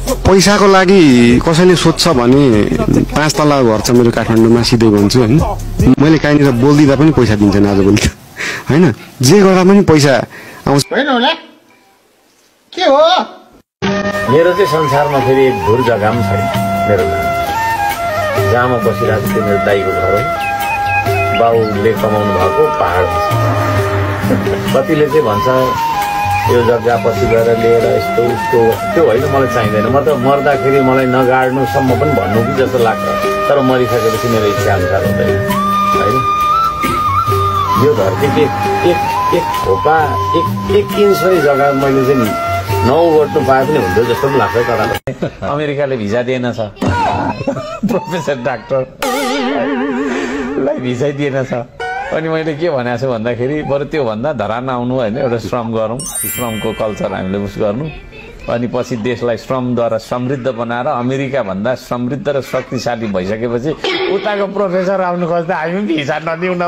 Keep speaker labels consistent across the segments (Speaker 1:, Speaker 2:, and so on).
Speaker 1: पैसाको लागि कसैले सोध्छ भने 5 तला घर छ मेरो काठमाडौँमा सिधै भन्छु हैन मैले कहीँनिर बोल्दिँदा पनि पैसा दिन्छन् आजभोलि हैन जे गर्दा पनि पैसा आउँछ
Speaker 2: होइन होला के हो
Speaker 3: मेरो चाहिँ संसारमा फेरि एक धुर जग्गा पनि छैन मेरो जहाँ म बसिरहेको छु मेरो दाइको घर हो बाउले कमाउनु भएको पहाडमा कतिले चाहिँ भन्छ यो जग्गा पछि गएर लिएर यस्तो उस्तो त्यो होइन मलाई चाहिँदैन म त मर्दाखेरि मलाई नगाड्नुसम्म पनि भन्नु कि जस्तो लाग्छ तर मरिसकेपछि मेरो इच्छा अनुसार हुँदैन होइन यो धरतीले एक खोपा एक इन्चमै जग्गा मैले चाहिँ नौगट्नु पाए पनि हुन्थ्यो जस्तो पनि लाग्छ तर अमेरिकाले भिजा दिएन छ प्रोफेसर डाक्टरलाई भिजा दिएन छ अनि मैले के भनेको छु भन्दाखेरि बरु त्योभन्दा धरान आउनु होइन एउटा श्रम गरौँ श्रमको कल्चर हामीले उस गर्नु अनि पछि देशलाई श्रमद्वारा समृद्ध बनाएर अमेरिका भन्दा समृद्ध र शक्तिशाली भइसकेपछि उताको प्रोफेसर आउनु खोज्दा हामी भिसा नदिउँ न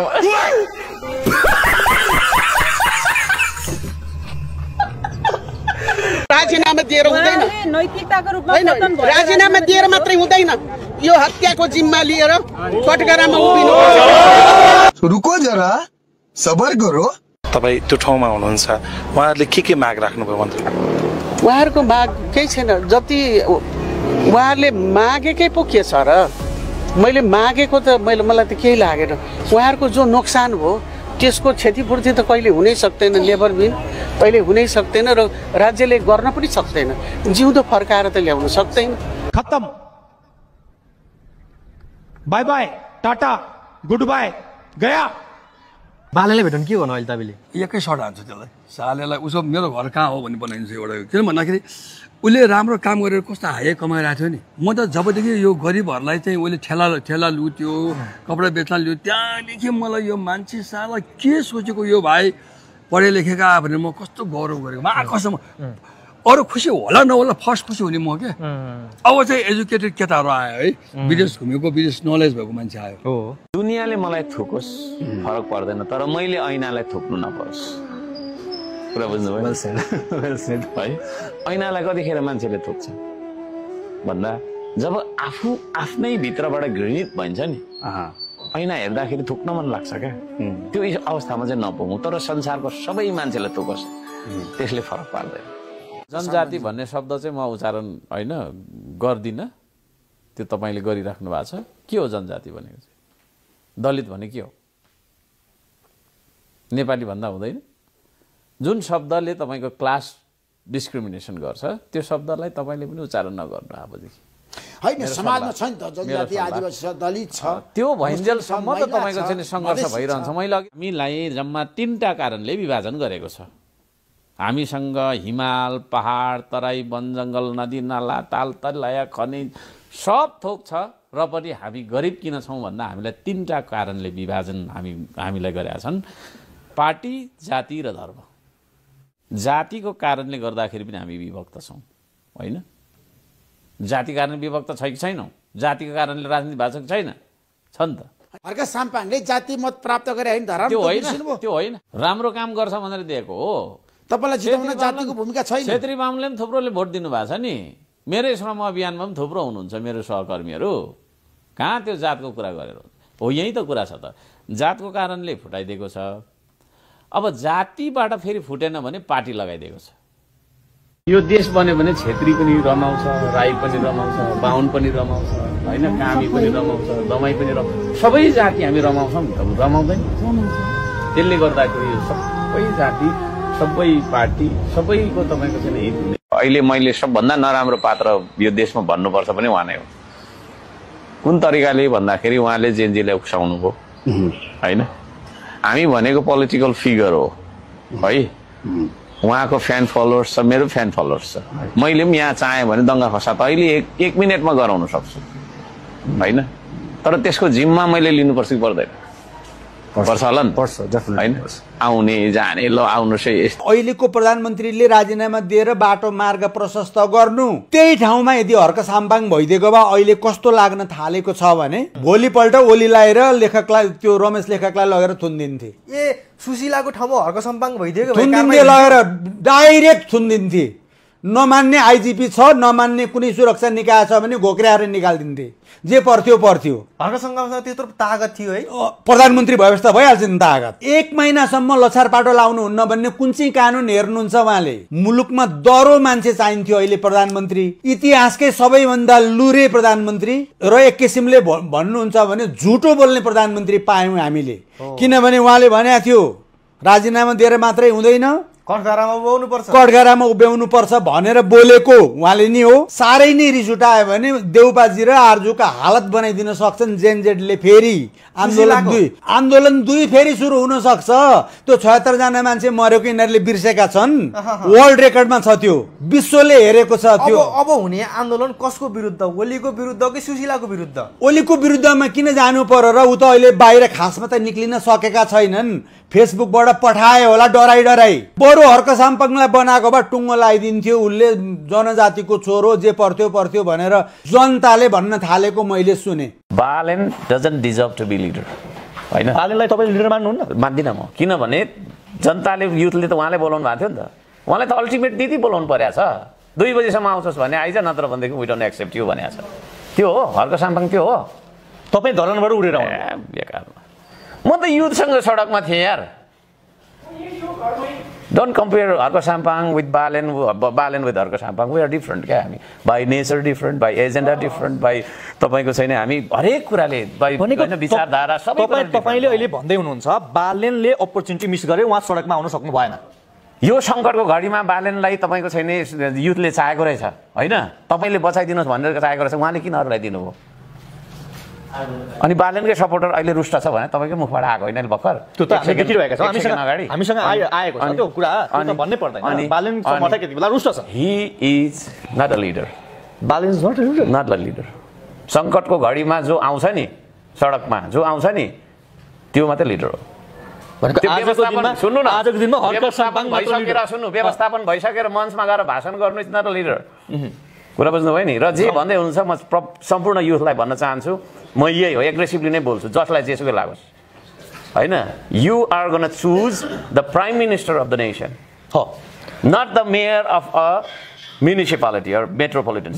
Speaker 4: राजीनामा दिएर हुँदैन नैतिकताको रूपमा राजीनामा दिएर मात्रै हुँदैन यो हत्याको जिम्मा लिएर कटघरामा उभिनु
Speaker 5: रुको जरा सबर गरो
Speaker 6: तपाई त्यो ठाउँमा हुनुहुन्छ उहाँहरुले के माग राख्नुभयो मन्त्री
Speaker 4: उहाँहरुको माग केही छैन जति उहाँहरुले मागेकै पो के छ र मैले मागेको त मलाई त केही लागेन उहाँहरुको जो नोक्सान भयो त्यसको क्षतिपूर्ति त कहिले हुनै सक्दैन नेभर बिन कहिले हुनै सक्दैन र राज्यले गर्न पनि सक्दैन जिउँदो फर्काएर त ल्याउन सक्दैन
Speaker 7: खत्म bye bye tata good bye गया
Speaker 8: बालेले भेट्नु के भन्नु अहिले तपाईले
Speaker 5: एकै सर्ट हान्छु त्यसलाई सालेलाई उसो मेरो घर कहाँ हो भन्ने बनाइन्छ एउटा किन भन्दाखेरि उसले राम्रो काम गरेर कस्तो हाई कमाइरहेको थियो नि म त जबदेखि यो गरिबहरूलाई चाहिँ उसले ठेला लुट्यो कपडा बेच्न लुट्यो त्यहाँदेखि मलाई यो मान्छे साला के सोचेको यो भाइ पढे लेखेका भनेर म कस्तो गौरव गरेको म कसम अरू खुसी होला नहोला फर्स्ट खुसी हुने म के अब चाहिँ एजुकेटेड केटाहरू आयो है विदेश घुमेको विदेश नलेज भएको मान्छे आयो
Speaker 3: हो दुनियाँले मलाई थोकोस् फरक पर्दैन तर मैले ऐनालाई थोक्नु नपरोस् कुरा बुझ्नुभयो है ऐनालाई कतिखेर मान्छेले थोक्छ भन्दा जब आफू आफ्नै भित्रबाट घृणित भइन्छ नि ऐना हेर्दाखेरि थोक्न मन लाग्छ क्या त्यो अवस्थामा चाहिँ नपुगौँ तर संसारको सबै मान्छेलाई थोकोस् त्यसले फरक पार्दैन जनजाति भन्ने शब्द चाहिँ म उच्चारण होइन गर्दिनँ त्यो तपाईँले गरिराख्नु भएको छ के हो जनजाति भनेको चाहिँ दलित भने के हो नेपाली भन्दा हुँदैन जुन शब्दले तपाईँको क्लास डिस्क्रिमिनेसन गर्छ त्यो शब्दलाई तपाईँले पनि उच्चारण नगर्नु अबदेखि
Speaker 2: होइन समाजमा छ नि त जनजाति आदिवासी छ दलित छ
Speaker 3: त्यो भइन्जेलसम्म त तपाईँको चाहिँ सङ्घर्ष भइरहन्छ मैले हामीलाई जम्मा 3टा कारणले विभाजन गरेको छ हामीसँग हिमाल पहाड तराई वन जङ्गल नदी नाला ताल तलया खनिज सब थोक छ र पनि हामी गरिब किन छौँ भन्दा हामीलाई 3टा कारणले विभाजन हामीलाई गरेका छन् पार्टी जाति र धर्म जातिको कारणले गर्दाखेरि पनि हामी विभक्त छौँ होइन जाति कारण विभक्त छ कि छैनौँ जातिको कारणले राजनीति भएको छ कि छैन छ नि त
Speaker 2: अर्का साम्पाङले जाति मत प्राप्त गरे हैन धरान
Speaker 3: त्यो होइन राम्रो काम गर्छ भनेर दिएको हो
Speaker 2: तपाईलाई जिताउन जातिको भूमिका छैन
Speaker 3: क्षेत्री बाहुनले पनि थुप्रोले भोट दिनु भएको छ नि मेरै श्रम अभियानमा पनि थुप्रो हुनुहुन्छ मेरो सहकर्मीहरू कहाँ त्यो जातको कुरा गरेर हो यही त कुरा छ त जातको कारणले फुटाइदिएको छ अब जातिबाट फेरि फुटेन भने पार्टी लगाइदिएको छ यो देश बन्यो भने क्षेत्री पनि रमाउँछ राई पनि रमाउँछ बाहुन पनि रमाउँछ होइन कामी पनि रमाउँछ दमाई पनि रमाउँछ सबै जाति हामी रमाउँछौँ नि रमाउँदैन त्यसले गर्दाखेरि यो सबै जाति सबै पार्टी सबैको तपाईँको चाहिँ हित हुने अहिले मैले सबभन्दा नराम्रो पात्र यो देशमा भन्नुपर्छ पनि उहाँ नै हो कुन तरिकाले भन्दाखेरि उहाँले जेनजीलाई उक्साउनु भयो होइन हामी भनेको पोलिटिकल फिगर हो है उहाँको फ्यान फलोवर्स छ मेरो फ्यान फलोवर्स छ मैले पनि यहाँ चाहेँ भने दङ्गा फसाद अहिले एक मिनटमा गराउन सक्छु होइन तर त्यसको जिम्मा मैले लिनुपर्छ कि पर्दैन पर्छ होला नि
Speaker 8: पर्छ
Speaker 3: होइन आउने जाने ल आउनुहोस् है
Speaker 9: अहिलेको प्रधानमन्त्रीले राजीनामा दिएर बाटो मार्ग प्रशस्त गर्नु त्यही ठाउँमा यदि हर्क साम्पाङ भइदिएको भए अहिले कस्तो लाग्न थालेको छ भने भोलिपल्ट ओलीलाई र लेखकलाई त्यो रमेश लेखकलाई लगेर थुनिदिन्थे
Speaker 8: सुशीलाको ठाउँमा हर्क साम्पाङ भइदिएको
Speaker 9: थुनिदिन्थे लगेर डाइरेक्ट थुनिदिन्थे नमान्ने आइजिपी छ, नमान्ने कुनै सुरक्षा निकाय छ भने घोक्र्याएर निकालिदिन्थे, जे पर्थ्यो पर्थ्यो।
Speaker 8: हर्कसम्मसँग त्यत्रो तागत थियो है,
Speaker 9: प्रधानमन्त्री भएपछि त भइहाल्छ नि तागत। 1 महिनासम्म लछारपाटो लाउनुहुन्न भन्ने कुन चाहिँ कानुन हेर्नुहुन्छ उहाँले? मुलुकमा दरो मान्छे चाहिन्थ्यो अहिले प्रधानमन्त्री, इतिहासकै सबैभन्दा लुरे प्रधानमन्त्री र एक किसिमले भन्नुहुन्छ भने झुटो बोल्ने प्रधानमन्त्री पायौँ हामीले। किनभने उहाँले भनेको थियो राजीनामा दिएर मात्रै हुँदैन, कठघरामा उभ्याउनु पर्छ भनेर बोलेको उहाँले नि हो। साह्रै नै रिस उठायो भने देउपाजी र आर्जुका हालत बनाइदिन सक्छन् जेनजेडले। फेरि आन्दोलन दुई फेरि सुरु हुन सक्छ। त्यो 76 जना मान्छे मरेको यिनीहरूले बिर्सेका छन्, वर्ल्ड रेकर्डमा छ, त्यो विश्वले हेरेको छ। त्यो
Speaker 8: अब हुने आन्दोलन कसको विरुद्ध? ओलीको विरुद्ध कि सुशीलाको विरुद्ध?
Speaker 9: ओलीको विरुद्धमा किन जानु पर्यो र? ऊ त अहिले बाहिर खासमा त निक्लिन सकेका छैनन्, फेसबुकबाट पठाए होला डराई डराई। बरु हर्क साम्पाङलाई बनाएको भए टुङ्गो लगाइदिन्थ्यो, उसले जनजातिको छोरो जे पर्थ्यो पर्थ्यो भनेर जनताले भन्न थालेको मैले सुने।
Speaker 3: Balen doesn't deserve to be leader हैन।
Speaker 8: बालेनलाई तपाईले लिडर मान्नुहुन्न?
Speaker 3: मान्दिनँ म। किनभने जनताले, युथले त उहाँले बोलाउनु भएको थियो नि त। उहाँलाई त अल्टिमेट दिदी बोलाउनु परेको छ। 2 बजेसम्म आउँछस् भने आइज, नत्र भनेदेखि वी डोन्ट एक्सेप्ट यु भनेको छ। त्यो हो हर्क साम्पाङ, त्यो हो।
Speaker 8: तपाईँ धरानबाट उडेर आउनु?
Speaker 3: बेकारमा। म त युथसँग सडकमा थिएँ यार। Don't compare Harka Sampang with Balen with Harka Sampang. We are different क्या। हामी by nature different, by agenda different, by तपाईँको छैन हामी हरेक कुराले, बाई होइन विचारधारा सबै।
Speaker 8: तपाईँले अहिले भन्दै हुनुहुन्छ बालेनले अपर्च्युनिटी मिस गरे, उहाँ सडकमा आउन सक्नु भएन।
Speaker 3: यो सङ्कटको घडीमा बालेनलाई तपाईँको छैन युथले चाहेको रहेछ होइन, तपाईँले बचाइदिनुहोस् भनेर चाहेको रहेछ, उहाँले किन अरूलाई दिनुभयो? अनि बालेनकै सपोर्टर अहिले रुष्ट छ भने तपाईँकै मुखबाट आएको होइन भर्खर?
Speaker 8: त्यो त हामीले देखिरहेका छौँ, हामीसँग आएको छ त्यो कुरा, त्यो भन्नै पर्दैन। बालेन समर्थक यति बेला रुष्ट छ।
Speaker 3: He is not a leader.
Speaker 8: Balen is not a leader,
Speaker 3: not a leader. सङ्कटको घडीमा जो आउँछ नि, सडकमा जो आउँछ नि, त्यो मात्रै लिडर हो। सुन्नु न, व्यवस्थापन भइसकेर मञ्चमा गएर भाषण गर्नु इज नट अ लिडर। कुरा बुझ्नुभयो नि? र जे भन्दै हुनुहुन्छ म सम्पूर्ण युथलाई भन्न चाहन्छु, म यही हो, एग्रेसिभली नै बोल्छु, जसलाई जेसुकै लागोस् होइन। You are gonna choose the prime minister of the nation, not the mayor of a municipality or metropolitan.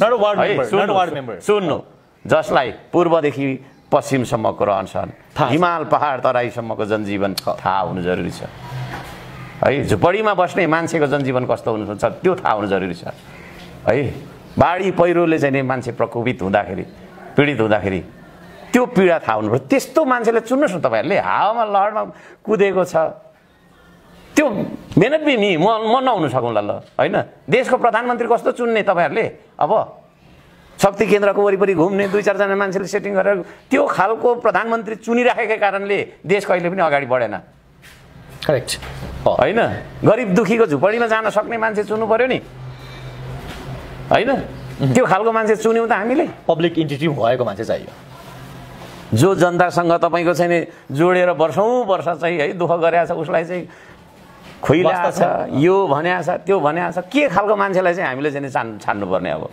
Speaker 3: सुन्नु, जसलाई पूर्वदेखि पश्चिमसम्मको रहनसहन, हिमाल पहाड तराईसम्मको जनजीवन थाहा हुनु जरुरी छ है। झुपडीमा बस्ने मान्छेको जनजीवन कस्तो हुनुहुन्छ त्यो थाहा हुनु जरुरी छ है। बाढी पहिरोले चाहिँ नि मान्छे प्रकोपित हुँदाखेरि, पीडित हुँदाखेरि त्यो पीडा थाहा हुनु पर्छ। त्यस्तो मान्छेले चुन्नुहोस् न तपाईँहरूले। हावामा लहरमा कुदेको छ, त्यो मेहनत बि नि म नहुनु सकौँला ल होइन। देशको प्रधानमन्त्री कस्तो चुन्ने तपाईँहरूले? अब शक्ति केन्द्रको वरिपरि घुम्ने 2-4 जना मान्छेले सेटिङ गरेर त्यो खालको प्रधानमन्त्री चुनिराखेकै कारणले देश कहिले पनि अगाडि बढेन।
Speaker 8: करेक्ट
Speaker 3: होइन। गरिब दुखीको झुपडीमा जान सक्ने मान्छे चुन्नु पर्यो नि होइन। त्यो खालको मान्छे चुन्यौँ त हामीले।
Speaker 8: पब्लिक इन्टिटी भएको मान्छे चाहियो,
Speaker 3: जो जनतासँग तपाईँको चाहिँ जोडेर वर्षौँ वर्ष चाहिँ है दुःख गरेको छ, उसलाई चाहिँ खुइरहेको छ, यो भनेको छ, त्यो भनेको छ। के खालको मान्छेलाई चाहिँ हामीले चाहिँ छान्नुपर्ने? अब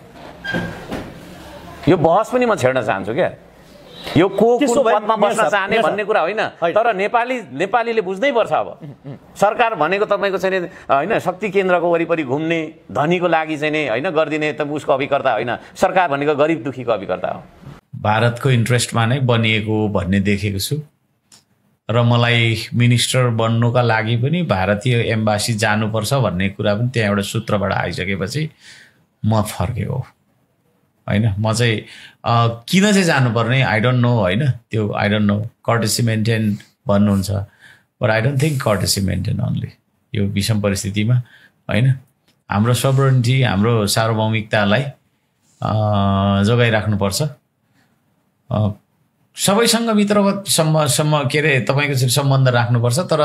Speaker 3: यो बहस पनि म छेड्न चाहन्छु क्या। यो को कुन पदमा बस्न चाहने भन्ने कुरा होइन, तर नेपालीले बुझ्नै पर्छ। अब सरकार भनेको तपाईँको चाहिँ होइन शक्ति केन्द्रको वरिपरि घुम्ने धनीको लागि चाहिँ नि होइन गरिदिने त उसको अभिकर्ता होइन। सरकार भनेको गरिब दुखीको अभिकर्ता हो।
Speaker 10: भारतको इन्ट्रेस्टमा नै बनिएको भन्ने देखेको छु र मलाई मिनिस्टर बन्नुका लागि पनि भारतीय एम्बासी जानुपर्छ भन्ने कुरा पनि त्यहाँ एउटा सूत्रबाट आइसकेपछि म फर्केको होइन। म चाहिँ किन चाहिँ जानुपर्ने आई डोन्ट नो होइन। त्यो I don't know. Courtesy maintain भन्नुहुन्छ, but I don't think courtesy maintain only यो विषम परिस्थितिमा होइन। हाम्रो सबर्निटी, हाम्रो सार्वभौमिकतालाई जोगाइराख्नुपर्छ। सबैसँग मित्रवतसम्म के अरे तपाईँको चाहिँ सम्बन्ध राख्नुपर्छ, तर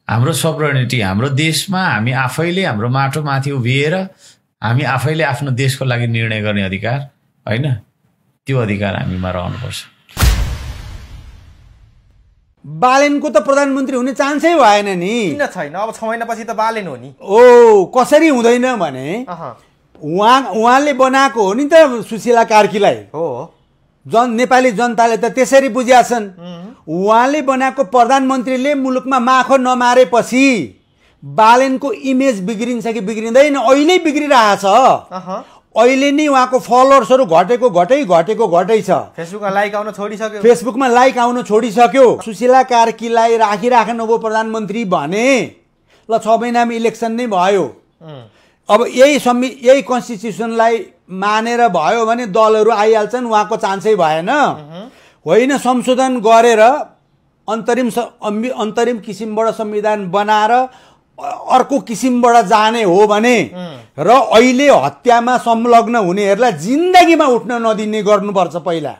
Speaker 10: हाम्रो सबर्निटी, हाम्रो देशमा हामी आफैले हाम्रो माटोमाथि उभिएर हामी आफैले आफ्नो देशको लागि निर्णय गर्ने अधिकार होइन, त्यो अधिकार हामीमा रहनुपर्छ।
Speaker 9: बालेनको त प्रधानमन्त्री हुने चान्सै भएन नि।
Speaker 8: किन छैन? अब 6 महिनापछि त बालेन हो नि।
Speaker 9: ओ कसरी हुँदैन भने उहाँले बनाएको हो नि त सुशीला कार्कीलाई।
Speaker 8: हो,
Speaker 9: नेपाली जनताले त त्यसरी बुझ्या छन्। उहाँले बनाएको प्रधानमन्त्रीले मुलुकमा माखो नमारेपछि बालेनको इमेज बिग्रिन्छ कि बिग्रिँदैन अहिले बिग्रिरहेछ अहिले नै उहाँको फलोअर्सहरू घटेकै छ
Speaker 8: फेसबुकमा लाइक
Speaker 9: आउन छोडिसक्यो सुशीला कार्कीलाई राखिराख्नु भयो प्रधानमन्त्री भने ल 6 महिनामा इलेक्सन नै भयो अब यही कन्स्टिट्युसनलाई मानेर भयो भने दलहरू आइहाल्छन् उहाँको चान्सै भएन होइन संशोधन गरेर अन्तरिम किसिमबाट संविधान बनाएर अर्को किसिमबाट जाने हो भने र अहिले हत्यामा संलग्न हुनेहरूलाई जिन्दगीमा उठ्न नदिने गर्नुपर्छ पहिला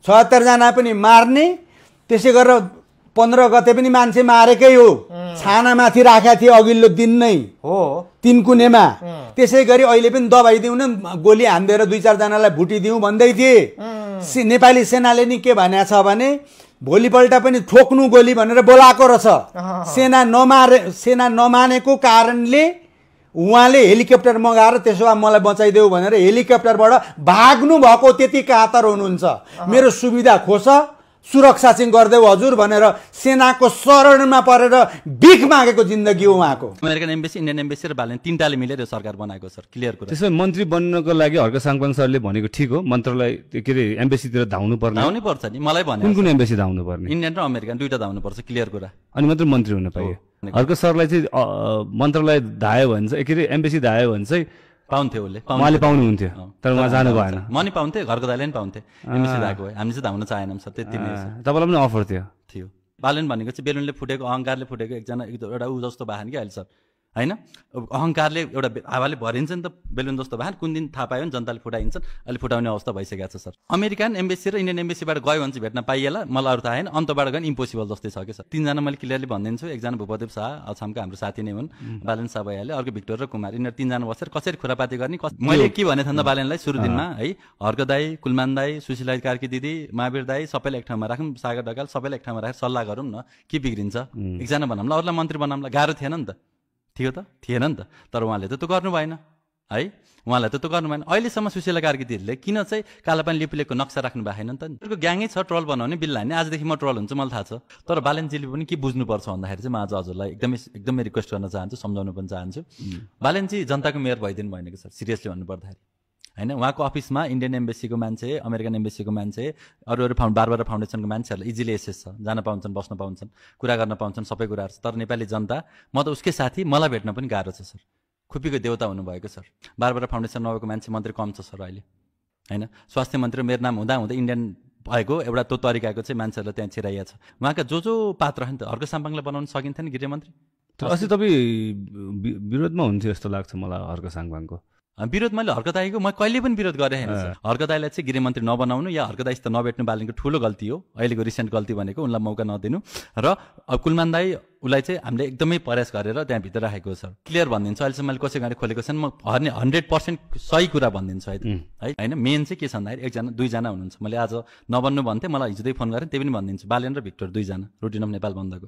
Speaker 9: 76 जना पनि मार्ने त्यसै गरेर 15 गते पनि मान्छे मारेकै हो छानामाथि राखेका थिए अघिल्लो दिन नै
Speaker 8: हो
Speaker 9: तिनकुनेमा त्यसै गरी अहिले पनि दबाई दिउँ न गोली हान्देर 2-4 जनालाई भुटिदिउँ भन्दै थिए नेपाली सेनाले नि के भनेको छ भने भोलिपल्ट पनि ठोक्नु गोली भनेर बोलाएको रहेछ सेना नमानेको कारणले उहाँले हेलिकप्टर मगाएर त्यसो भए मलाई बचाइदेऊ भनेर हेलिकप्टरबाट भाग्नु भएको त्यति कातर हुनुहुन्छ मेरो सुविधा खोज सुरक्षा चाहिँ गर्देऊ हजुर भनेर सेनाको शरणमा परेर भिख मागेको जिन्दगी हो उहाँको
Speaker 11: अमेरिकन एम्बेसी इन्डियन एम्बेसी र बालेन तीनटाले मिलेर यो सरकार बनाएको सर क्लियर कुरा
Speaker 12: त्यसो मन्त्री बन्नको लागि हर्क साङपाङ सरले भनेको ठिक हो मन्त्रालय के अरे एम्बेसीतिर धाउनु
Speaker 11: पर्छ नि मलाई भने
Speaker 12: कुन एम्बेसी धाउनु पर्ने
Speaker 11: इन्डियन र अमेरिकन दुईटा धाउनु पर्छ क्लियर कुरा
Speaker 12: अनि मात्र मन्त्री हुन पाइयो हर्क सरलाई चाहिँ मन्त्रालय धायो भने चाहिँ के अरे एम्बेसी धायो भने चाहिँ
Speaker 11: पाउँथ्यो
Speaker 12: उहाँले पाउनुहुन्थ्यो तर उहाँ जानु भएन
Speaker 11: म नि पाउँथे घरको दाइले नि पाउँथे एमएससी धाएको भए हामीले चाहिँ धाउन चाहेनौँ सर त्यति नै
Speaker 12: तपाईँलाई पनि अफर थियो
Speaker 11: बालेन भनेको चाहिँ बेलुनले फुटेको अहङ्कारले फुटेको एकजना एउटा ऊ जस्तो भएन कि अहिले सर होइन अहङ्कारले एउटा हावाले भरिन्छ नि त बेलुन जस्तो भएन कुन दिन थाहा पायो भने जनताले फुटाइन्छन् अहिले फुटाउने अवस्था भइसकेको छ सर अमेरिकन एम्बेसी र इन्डियन एम्बेसीबाट गयो भने चाहिँ भेट्न पाइएला मलाई अरू थाहा छैन अन्तबाट गयो इम्पोसिबल जस्तै छ कि सर 3 जना मैले क्लियरली भनिदिन्छु एकजना भूपदेव शाह अछामका हाम्रो साथी नै हुन् बालेन शाह भइहाल्यो अर्को भिक्टर र कुमार यिनीहरू 3 जना बसेर कसरी खुरापाती गर्ने मैले के भने थाहा बालेनलाई सुरु दिनमा है हर्क दाई कुलमान दाई सुशीला कार्की दिदी महावीर दाई सबैलाई एक ठाउँमा राखौँ सागर ढकाल सबैलाई एक ठाउँमा राखेर सल्लाह गरौँ न के बिग्रिन्छ एकजना भनौँला अरूलाई मन्त्री बनाउँला गाह्रो थिएन नि त ठिक हो त थिएन नि त तर उहाँले त त्यो गर्नु भएन है उहाँलाई त त्यो गर्नु भएन अहिलेसम्म सुशीला कार्की दिदीले किन चाहिँ कालापानी लिपुलेको नक्सा राख्नु भएन नि त उनीहरूको ग्याङै छ ट्रोल बनाउने बिल हान्ने आजदेखि म ट्रोल हुन्छ मलाई थाहा छ तर बालेनजीले पनि के बुझ्नुपर्छ भन्दाखेरि चाहिँ म आज हजुरलाई एकदमै रिक्वेस्ट गर्न चाहन्छु सम्झाउन पनि चाहन्छु बालेनजी जनताको मेयर भइदिनु भएन कि सर सिरियसली भन्नुपर्दाखेरि होइन उहाँको अफिसमा इन्डियन एम्बेसीको मान्छे अमेरिकन एम्बेसीको मान्छे अरू बारबार फाउन्डेसनको मान्छेहरूलाई इजिली एसेस छ जान पाउँछन् बस्न पाउँछन् कुरा गर्न पाउँछन् सबै कुराहरू छ तर नेपाली जनता म त उसकै साथी मलाई भेट्न पनि गाह्रो छ सर खुपीको देउता हुनुभएको सर बारबार फाउन्डेसन नभएको मान्छे मन्त्री कम छ सर अहिले होइन स्वास्थ्य मन्त्री मेरो नाम हुँदै इन्डियन भएको एउटा त्यो तरिकाको चाहिँ मान्छेहरूलाई त्यहाँ छिराइया छ उहाँका जो पात्र नि त हर्क साम्पाङलाई बनाउन सकिन्थ्यो नि गृहमन्त्री
Speaker 12: अस्ति तपाईँ विरोधमा हुन्थ्यो जस्तो लाग्छ मलाई हर्क साम्पाङको
Speaker 11: विरोध मैले हर्क दाईको म कहिले पनि विरोध गरेँ होइन हर्क दाईलाई चाहिँ गृहमन्त्री नबनाउनु या हर्क दाईसित नभेट्नु बालेनको ठुलो गल्ती हो अहिलेको रिसेन्ट गल्ती भनेको उनलाई मौका नदिनु र कुलमान दाई उसलाई चाहिँ हामीले एकदमै प्रयास गरेर त्यहाँभित्र राखेको छ क्लियर भनिदिन्छु अहिलेसम्म मैले कसै गाडी खोलेको छैन म 100% सही कुरा भनिदिन्छु है होइन मेन चाहिँ के छ भन्दाखेरि एकजना 2 जना हुनुहुन्छ मैले आज नबन्नु भन्थेँ मलाई हिजोदेखि फोन गरेँ त्यही पनि भनिदिन्छु बालेन र भिक्टर 2 जना रुटिन अफ नेपाल बन्दको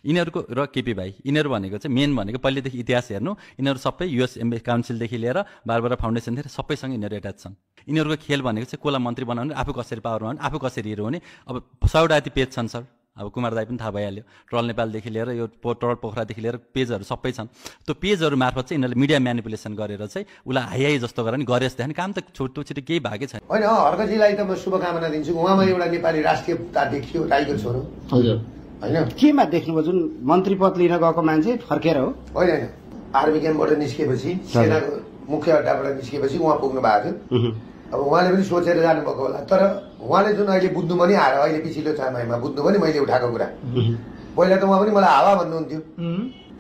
Speaker 11: यिनीहरूको र केपी भाइ यिनीहरू भनेको चाहिँ मेन भनेको पहिलेदेखि इतिहास हेर्नु यिनीहरू सबै युएस काउन्सिलदेखि लिएर बारबार फाउन्डेसनदेखि सबैसँग यिनीहरू एट्याच छन् यिनीहरूको खेल भनेको चाहिँ कसलाई मन्त्री बनाउने आफू कसरी पावरमा आउने आफू कसरी हिरो हुने अब 100 जति पेज छन् सर अब कुमार दाई पनि थाहा भइहाल्यो ट्रल नेपालदेखि लिएर यो ट्रल पोखरादेखि लिएर पेजहरू सबै छन् त्यो पेजहरू मार्फत चाहिँ यिनीहरूले मिडिया म्यानिपुलेसन गरेर चाहिँ उसलाई हाई जस्तो गरेर नि गरेछ देखि काम त छिटो केही भागै छैन
Speaker 2: होइन हर्कजीलाई त म शुभकामना दिन्छु उहाँमा एउटा नेपाली राष्ट्रियता देखियो राईको छोरो
Speaker 13: हजुर
Speaker 2: होइन
Speaker 13: केमा देख्नुभयो जुन मन्त्री पद लिन गएको मान्छे फर्केर हो
Speaker 2: होइन आर्मी क्याम्पबाट निस्किएपछि सेनाको मुख्य अड्डाबाट निस्किएपछि उहाँ पुग्नु भएको थियो अब उहाँले पनि सोचेर जानुभएको होला तर उहाँले जुन अहिले बुझ्नु पनि आएर अहिले पछिल्लो समयमा बुझ्नु पनि मैले उठाएको कुरा पहिला त उहाँ पनि मलाई हावा भन्नुहुन्थ्यो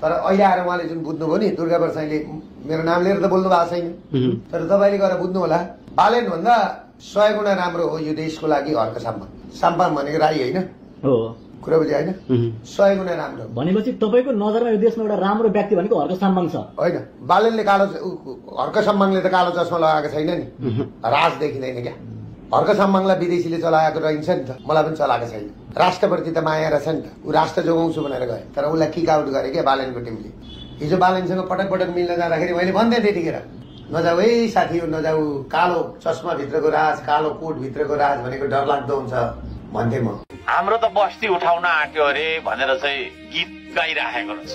Speaker 2: तर अहिले आएर उहाँले जुन बुझ्नुभयो नि दुर्गा प्रसाईले मेरो नाम लिएर त बोल्नु भएको छैन तर तपाईँले गएर बुझ्नु होला बालेन भन्दा 100 गुणा राम्रो हो यो देशको लागि हर्क साम्पाङ भनेको राई होइन कुरा बुझ्यो होइन 100 गुणा राम्रो
Speaker 13: भनेपछि तपाईँको नजरमा यो देशमा एउटा राम्रो व्यक्ति भनेको हर्क साम्पाङ छ
Speaker 2: होइन बालेनले हर्क साम्पाङले त कालो चस्मा लगाएको छैन नि राज देखिँदैन क्या हर्क साम्पाङलाई विदेशीले चलाएको रहन्छ नि त मलाई पनि चलाएको छैन राष्ट्रप्रति त माया रहेछ नि त ऊ राष्ट्र जोगाउँछु भनेर गयो तर उसलाई किक आउट गरे क्या बालेनको टिमले हिजो बालेनसँग पटक मिल्न जाँदाखेरि मैले भन्दै त्यतिखेर नजाऊ है साथी हो नजाऊ कालो चस्मा भित्रको राज कालो कोट भित्रको राज भनेको डरलाग्दो हुन्छ भन्थे म
Speaker 3: हाम्रो त बस्ती उठाउन आँट्यो अरे भनेर चाहिँ गीत गाइराखेको रहेछ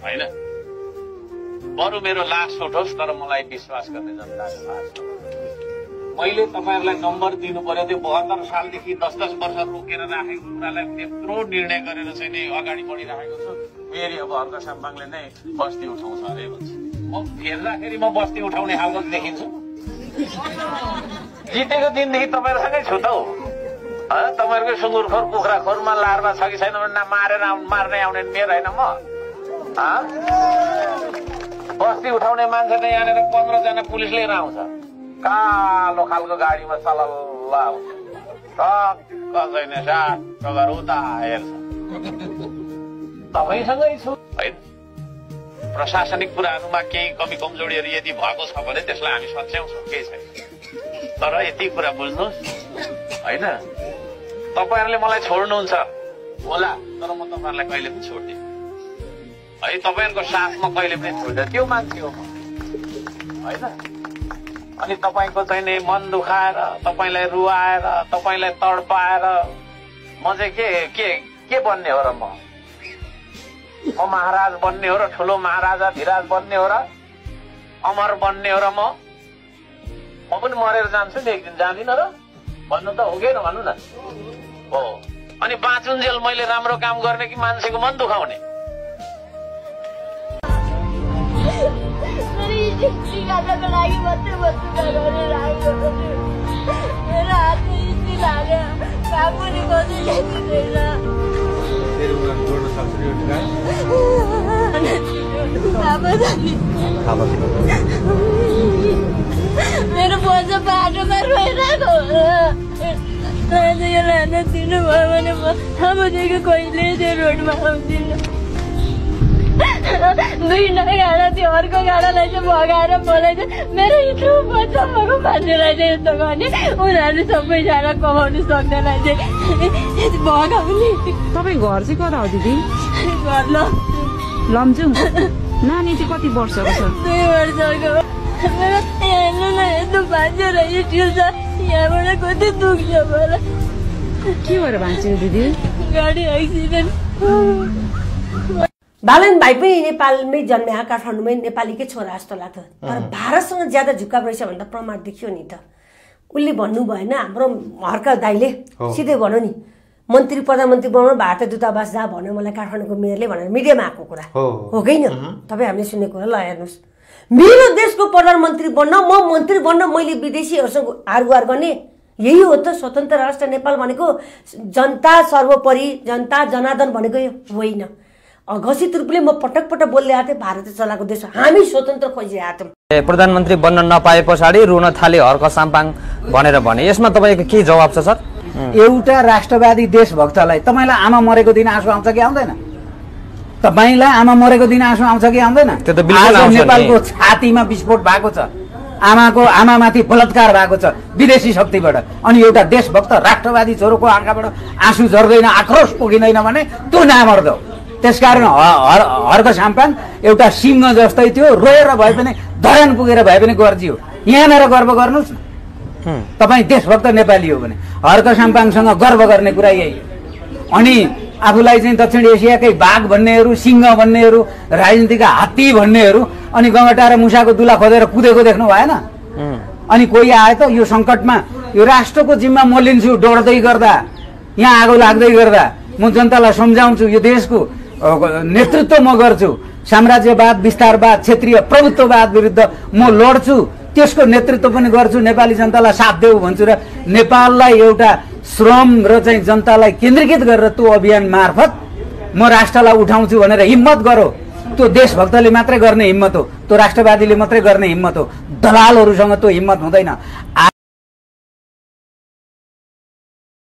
Speaker 3: होइन बरु मेरो लास उठोस् तर मलाई विश्वास गर्ने जनताको लास मैले तपाईँहरूलाई नम्बर दिनु पर्यो त्यो 72 सालदेखि 10-10 वर्ष रोकेर राखेको कुरालाई त्यत्रो निर्णय गरेर चाहिँ नि अगाडि बढिराखेको छु फेरि अब हर्क साम्बाङले नै बस्ती उठाउँछ अरे भन्छ म हेर्दाखेरि म बस्ती उठाउने खालको देखिन्छु जितेको दिनदेखि तपाईँहरूसँगै छु त हौ तपाईँहरूकै सुँगुरखोर कुखुराखोरमा लारमा छ कि छैन भने मार्नै आउने मेरो होइन म बस्ती उठाउने मान्छे त यहाँनिर 15 जना पुलिस लिएर आउँछ कालो खालको गाडीमा चलल्ल आउँछ छैन सागर उता हेर्छ तपाईँसँगै छु होइन प्रशासनिक कुराहरूमा केही कमी कमजोरीहरू यदि भएको छ भने त्यसलाई हामी सच्याउँछौँ केही छैन तर यति कुरा बुझ्नुहोस् होइन तपाईँहरूले मलाई छोड्नुहुन्छ होला तर म तपाईँहरूलाई कहिले पनि छोड्दिनँ है तपाईँहरूको साथमा कहिले पनि छोड्दैन त्यो मान्छे हो होइन अनि तपाईँको चाहिँ नि मन दुखाएर तपाईँलाई रुवाएर तपाईँलाई तडपाएर म चाहिँ के बन्ने हो र म महाराज बन्ने हो र ठुलो महाराजा धीराज बन्ने हो र अमर बन्ने हो र म पनि मरेर जान्छु नि एक दिन जाँदिनँ र भन्नु त हो कि भन्नु न हो अनि बाँचुन्जेल मैले राम्रो काम गर्ने कि मान्छेको मन दुखाउने
Speaker 14: मेरो बोजू बाटोमा रोइरहेको यो लान दिनुभयो भने म अबदेखि कहिले त्यो रोडमा आउँदिनँ 2 गाडा त्यो अर्को गाडालाई चाहिँ भगाएर मलाई चाहिँ मेरो यत्रो बच्चा भएको मान्छेलाई चाहिँ यस्तो गर्ने उनीहरूले सबैजना कमाउनु सक्नेलाई चाहिँ भगाउने
Speaker 15: तपाईँ घर चाहिँ कता हो दिदी
Speaker 14: घर
Speaker 15: लम्चुङ नानी चाहिँ कति वर्षको छ
Speaker 14: 2 वर्षको मेरो हेर्नु न यस्तो भाँच्यो रहेछ छ यहाँबाट कति दुख्छ मलाई
Speaker 15: के भएर भाँच्यो दिदी
Speaker 14: गाडी एक्सिडेन्ट
Speaker 16: बालन भाइ पनि नेपालमै जन्मेका काठमाडौँमै नेपालीकै छोरा जस्तो लाग्थ्यो तर भारतसँग ज्यादा झुक्काव रहेछ भन्दा प्रमाण देखियो नि त उसले भन्नु भएन हाम्रो हर्क दाइले सिधै भन्यो नि मन्त्री प्रधानमन्त्री बनाउनु भारतीय दूतावास जहाँ भन्यो मलाई काठमाडौँको मेयरले भनेर मिडियामा आएको कुरा हो कि न तपाईँ हामीले सुनेको ल हेर्नुहोस् मेरो देशको प्रधानमन्त्री बन्न म मन्त्री बन्न मैले विदेशीहरूसँग हारगुहार गर्ने यही हो त स्वतन्त्र राष्ट्र नेपाल भनेको जनता सर्वोपरि जनता जनार्दन भनेको यो होइन घोषित रूपले म पटक पटक बोल्दै आएको थिएँ भारतले चलाएको देश हामी स्वतन्त्र खोजिरहेका थियौँ
Speaker 17: प्रधानमन्त्री बन्न नपाए पछाडि रुन थाले हर्क साम्बाङ भनेर भने यसमा तपाईँको के जवाब छ सर
Speaker 9: एउटा राष्ट्रवादी देशभक्तलाई तपाईँलाई आमा मरेको दिन आँसु आउँछ कि आउँदैन तपाईँलाई आमा मरेको दिन आँसु आउँछ कि आउँदैन नेपालको छातीमा विस्फोट भएको छ आमामाथि बलात्कार भएको छ विदेशी शक्तिबाट अनि एउटा देशभक्त राष्ट्रवादी छोरोको आँखाबाट आँसु झर्दैन आक्रोश पुगिँदैन भने त्यो नामर्द हो त्यसकारण हर्क साम्बाङ एउटा सिंह जस्तै थियो रोएर भए पनि धरान पुगेर भए पनि गर्जियो यहाँनिर गर्व गर्नुहोस् न तपाईँ देशभक्त नेपाली हो भने हर्क साम्बाङसँग गर्व गर्ने कुरा यही हो अनि आफूलाई चाहिँ दक्षिण एसियाकै बाघ भन्नेहरू सिंह भन्नेहरू राजनीतिका हात्ती भन्नेहरू अनि गङ्गटा र मुसाको दुला खोजेर कुदेको देख्नु भएन अनि कोही आए त यो सङ्कटमा यो राष्ट्रको जिम्मा म लिन्छु डढ्दै गर्दा यहाँ आगो लाग्दै गर्दा म जनतालाई सम्झाउँछु यो देशको नेतृत्व म गर्छु साम्राज्यवाद विस्तारवाद क्षेत्रीय प्रभुत्ववाद विरुद्ध म लड्छु त्यसको नेतृत्व पनि गर्छु नेपाली जनतालाई साथ देऊ भन्छु र नेपाललाई एउटा श्रम र चाहिँ जनतालाई केन्द्रीकृत गरेर त्यो अभियान मार्फत म राष्ट्रलाई उठाउँछु भनेर हिम्मत गरो त्यो देशभक्तले मात्रै गर्ने हिम्मत हो त्यो राष्ट्रवादीले मात्रै गर्ने हिम्मत हो दलालहरूसँग त्यो हिम्मत हुँदैन